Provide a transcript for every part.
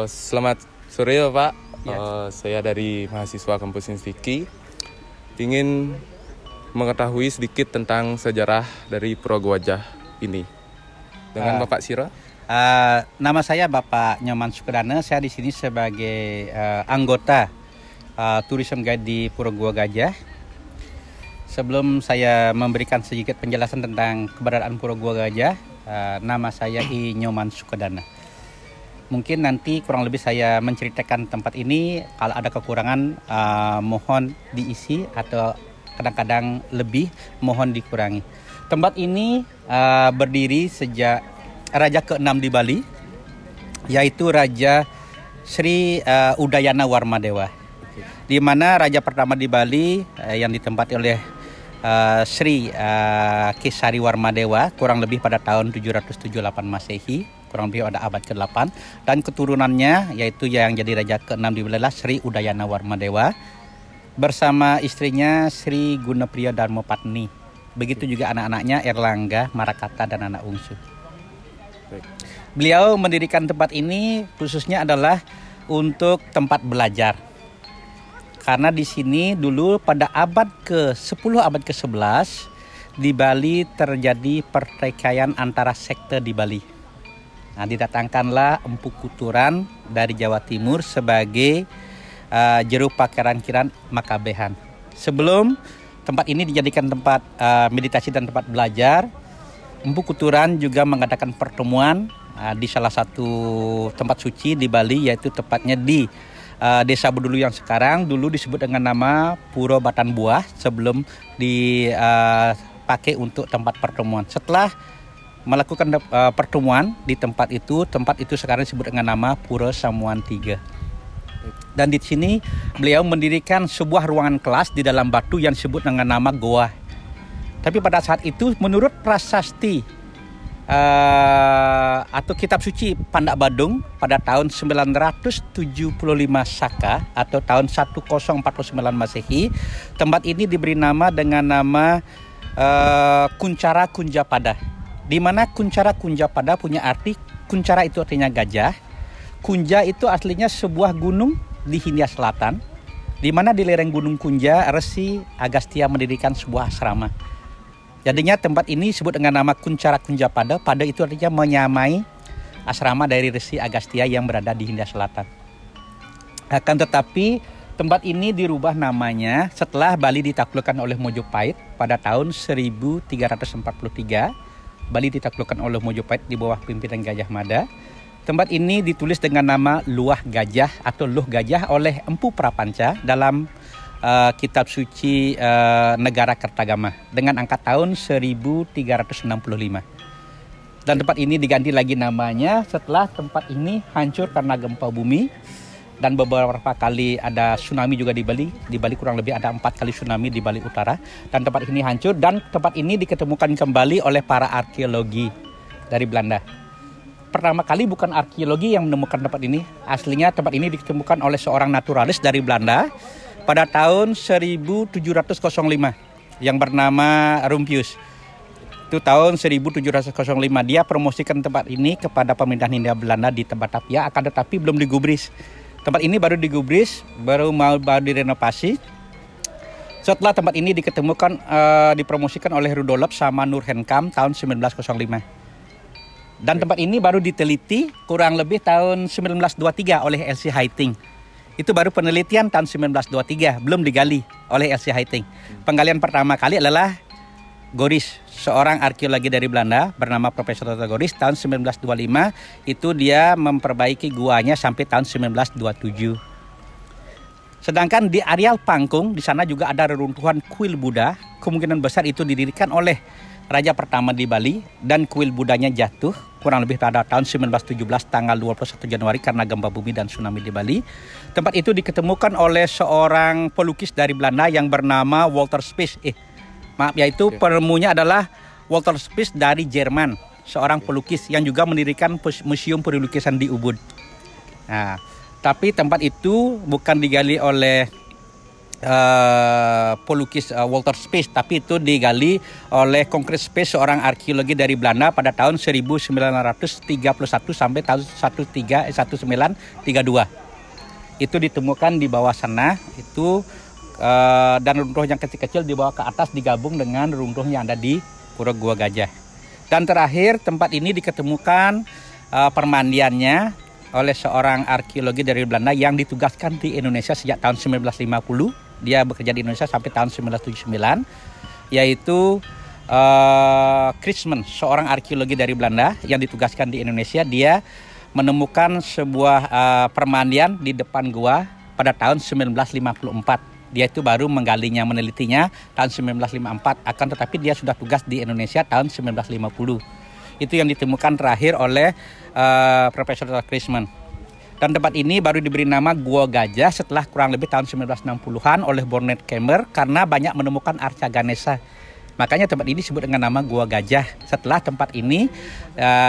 Selamat sore Pak. Ya. Saya dari mahasiswa kampus Insiki. Ingin mengetahui sedikit tentang sejarah dari Pura Gajah ini. Dengan Bapak Sira? Nama saya Bapak Nyoman Sukadana. Saya di sini sebagai anggota tourism guide di Pura Gajah. Sebelum saya memberikan sedikit penjelasan tentang keberadaan Pura Gajah, nama saya I Nyoman Sukadana. Mungkin nanti kurang lebih saya menceritakan tempat ini. Kalau ada kekurangan mohon diisi, atau kadang-kadang lebih mohon dikurangi. Tempat ini berdiri sejak Raja ke-6 di Bali, yaitu Raja Sri Udayana Warmadewa. Di mana Raja pertama di Bali yang ditempati oleh Sri Kesari Warmadewa kurang lebih pada tahun 778 Masehi, kurang lebih pada abad ke-8, dan keturunannya yaitu yang jadi Raja ke-6 di Bali Sri Udayana Warmadewa bersama istrinya Sri Gunapriya Dharmapatni. Begitu juga anak-anaknya Erlangga, Marakata, dan anak bungsu. Beliau mendirikan tempat ini khususnya adalah untuk tempat belajar. Karena di sini dulu pada abad ke-10, abad ke-11 di Bali terjadi pertikaian antara sekte di Bali. Nah, didatangkanlah Empu Kuturan dari Jawa Timur sebagai juru pakiran Makabehan. Sebelum tempat ini dijadikan tempat meditasi dan tempat belajar, Empu Kuturan juga mengadakan pertemuan di salah satu tempat suci di Bali, yaitu tepatnya di Desa Bedulu yang sekarang dulu disebut dengan nama Pura Batan Buah sebelum dipakai untuk tempat pertemuan. Setelah melakukan pertemuan di tempat itu sekarang disebut dengan nama Pura Samuan III. Dan di sini beliau mendirikan sebuah ruangan kelas di dalam batu yang disebut dengan nama Goa. Tapi pada saat itu menurut prasasti atau kitab suci Pandak Badung pada tahun 975 Saka atau tahun 1049 Masehi, tempat ini diberi nama dengan nama Kuncara Kunjapada. Di mana Kuncara Kunjapada punya arti, kuncara itu artinya gajah, Kunja itu aslinya sebuah gunung di Hindia Selatan, di mana di lereng Gunung Kunja Resi Agastya mendirikan sebuah asrama. Jadinya tempat ini disebut dengan nama Kuncara Kunjapada. Pada itu artinya menyamai asrama dari Resi Agastya yang berada di Hindia Selatan. Akan tetapi tempat ini dirubah namanya setelah Bali ditaklukkan oleh Mojopahit pada tahun 1343. Bali ditaklukkan oleh Mojopahit di bawah pimpinan Gajah Mada. Tempat ini ditulis dengan nama Luah Gajah atau Luh Gajah oleh Empu Prapanca dalam kitab suci Negara Kertagama dengan angka tahun 1365. Dan tempat ini diganti lagi namanya setelah tempat ini hancur karena gempa bumi dan beberapa kali ada tsunami juga di Bali. Di Bali kurang lebih ada 4 kali tsunami di Bali Utara, dan tempat ini hancur, dan tempat ini diketemukan kembali oleh para arkeologi dari Belanda. Pertama kali bukan arkeologi yang menemukan tempat ini, aslinya tempat ini ditemukan oleh seorang naturalis dari Belanda pada tahun 1705 yang bernama Rumpius. Itu tahun 1705 dia promosikan tempat ini kepada pemerintahan Hindia Belanda di Batavia, akan tetapi belum digubris. Tempat ini baru digubris, baru direnovasi setelah tempat ini diketemukan dipromosikan oleh Rudolf sama Nurhenkam tahun 1905. Dan tempat ini baru diteliti kurang lebih tahun 1923 oleh L.C. Hiting. Itu baru penelitian tahun 1923, belum digali oleh L.C. Hiting. Penggalian pertama kali adalah Goris, seorang arkeologi dari Belanda bernama Profesor Dr. Goris tahun 1925. Itu dia memperbaiki guanya sampai tahun 1927. Sedangkan di areal Pangkung, di sana juga ada reruntuhan kuil Buddha. Kemungkinan besar itu didirikan oleh Raja pertama di Bali, dan kuil Budanya jatuh kurang lebih pada tahun 1917 tanggal 21 Januari karena gempa bumi dan tsunami di Bali. Tempat itu diketemukan oleh seorang pelukis dari Belanda yang bernama Walter Spies. Yaitu penemunya adalah Walter Spies dari Jerman, seorang pelukis yang juga mendirikan museum perlukisan di Ubud. Nah, tapi tempat itu bukan digali oleh pelukis Walter Spies, tapi itu digali oleh Concrete Spies, seorang arkeologi dari Belanda pada tahun 1931 sampai tahun 1932. Itu ditemukan di bawah sana itu, dan runtuh yang kecil-kecil dibawa ke atas digabung dengan runtuh yang ada di Pura Gua Gajah. Dan terakhir tempat ini diketemukan permandiannya oleh seorang arkeologi dari Belanda yang ditugaskan di Indonesia sejak tahun 1950. Dia bekerja di Indonesia sampai tahun 1979, yaitu Christman, seorang arkeologi dari Belanda yang ditugaskan di Indonesia. Dia menemukan sebuah permandian di depan gua pada tahun 1954. Dia itu baru menggalinya, menelitinya tahun 1954, akan tetapi dia sudah tugas di Indonesia tahun 1950. Itu yang ditemukan terakhir oleh Profesor Christman. Dan tempat ini baru diberi nama Gua Gajah setelah kurang lebih tahun 1960-an oleh Bonnet Kemmer karena banyak menemukan arca Ganesha. Makanya tempat ini disebut dengan nama Gua Gajah. Setelah tempat ini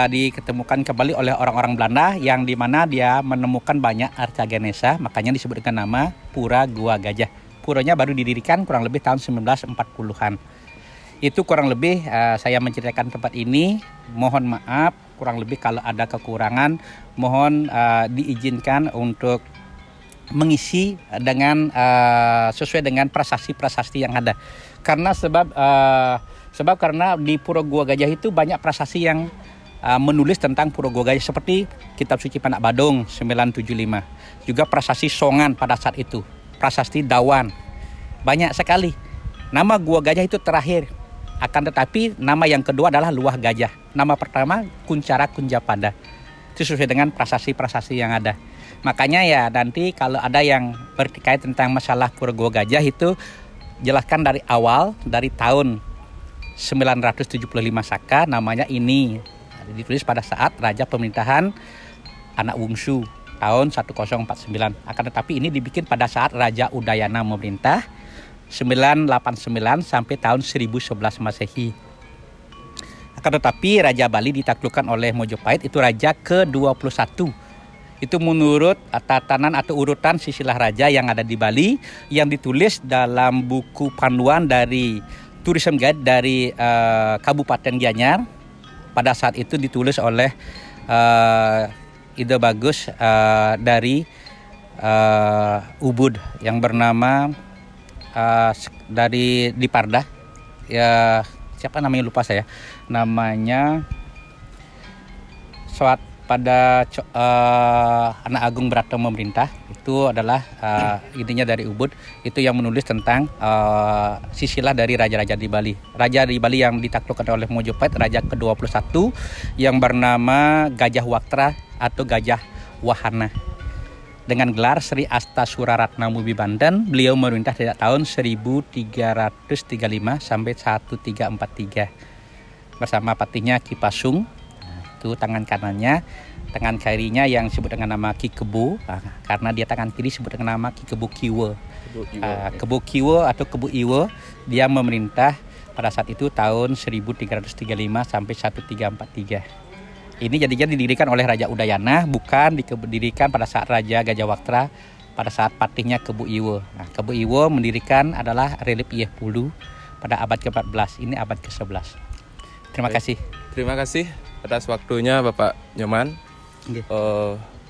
diketemukan kembali oleh orang-orang Belanda yang dimana dia menemukan banyak arca Ganesha, makanya disebut dengan nama Pura Gua Gajah. Puranya baru didirikan kurang lebih tahun 1940-an. Itu kurang lebih saya menceritakan tempat ini. Mohon maaf kurang lebih kalau ada kekurangan, mohon diizinkan untuk mengisi dengan sesuai dengan prasasti-prasasti yang ada. Karena karena di Pura Gua Gajah itu banyak prasasti yang menulis tentang Pura Gua Gajah, seperti Kitab Suci Pandak Badung 975. Juga prasasti Songan pada saat itu, prasasti Dawan. Banyak sekali. Nama Gua Gajah itu terakhir. Akan tetapi nama yang kedua adalah Luah Gajah. Nama pertama Kuncara Kunjapada. Itu sesuai dengan prasasti-prasasti yang ada. Makanya ya nanti kalau ada yang berkait tentang masalah Pura Gua Gajah itu jelaskan dari awal, dari tahun 975 Saka, namanya ini ditulis pada saat Raja Pemerintahan Anak Wungsu tahun 1049. Akan tetapi ini dibikin pada saat Raja Udayana memerintah 989 sampai tahun 1011 Masehi. Akan tetapi Raja Bali ditaklukkan oleh Mojopahit, itu raja ke-21. Itu menurut tatanan atau urutan silsilah raja yang ada di Bali yang ditulis dalam buku panduan dari tourism guide dari Kabupaten Gianyar. Pada saat itu ditulis oleh ide bagus dari Ubud yang bernama dari di Pardah, ya siapa namanya lupa saya, namanya saat pada Anak Agung Brata memerintah, itu adalah idenya dari Ubud, itu yang menulis tentang silsilah dari raja-raja di Bali. Raja di Bali yang ditaklukkan oleh Mojopahit, raja ke-21 yang bernama Gajah Waktra atau Gajah Wahana. Dengan gelar Sri Asta Suraratna Mubi Banten, beliau memerintah dari tahun 1335 sampai 1343 bersama patihnya Ki Pasung. Itu tangan kanannya, tangan kirinya yang disebut dengan nama Ki Kebo, karena dia tangan kiri disebut dengan nama Ki Kebo Kiwe. Kebo Kiwe atau Kebo Iwe, dia memerintah pada saat itu tahun 1335 sampai 1343. Ini jadinya didirikan oleh Raja Udayana, bukan didirikan pada saat Raja Gajah Waktra pada saat patihnya Kebo Iwe. Nah, Kebo Iwe mendirikan adalah relief Yeh Pulu pada abad ke-14, ini abad ke-11. Terima kasih. Terima kasih atas waktunya Bapak Nyoman,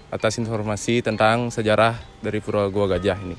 atas informasi tentang sejarah dari Pura Gua Gajah ini.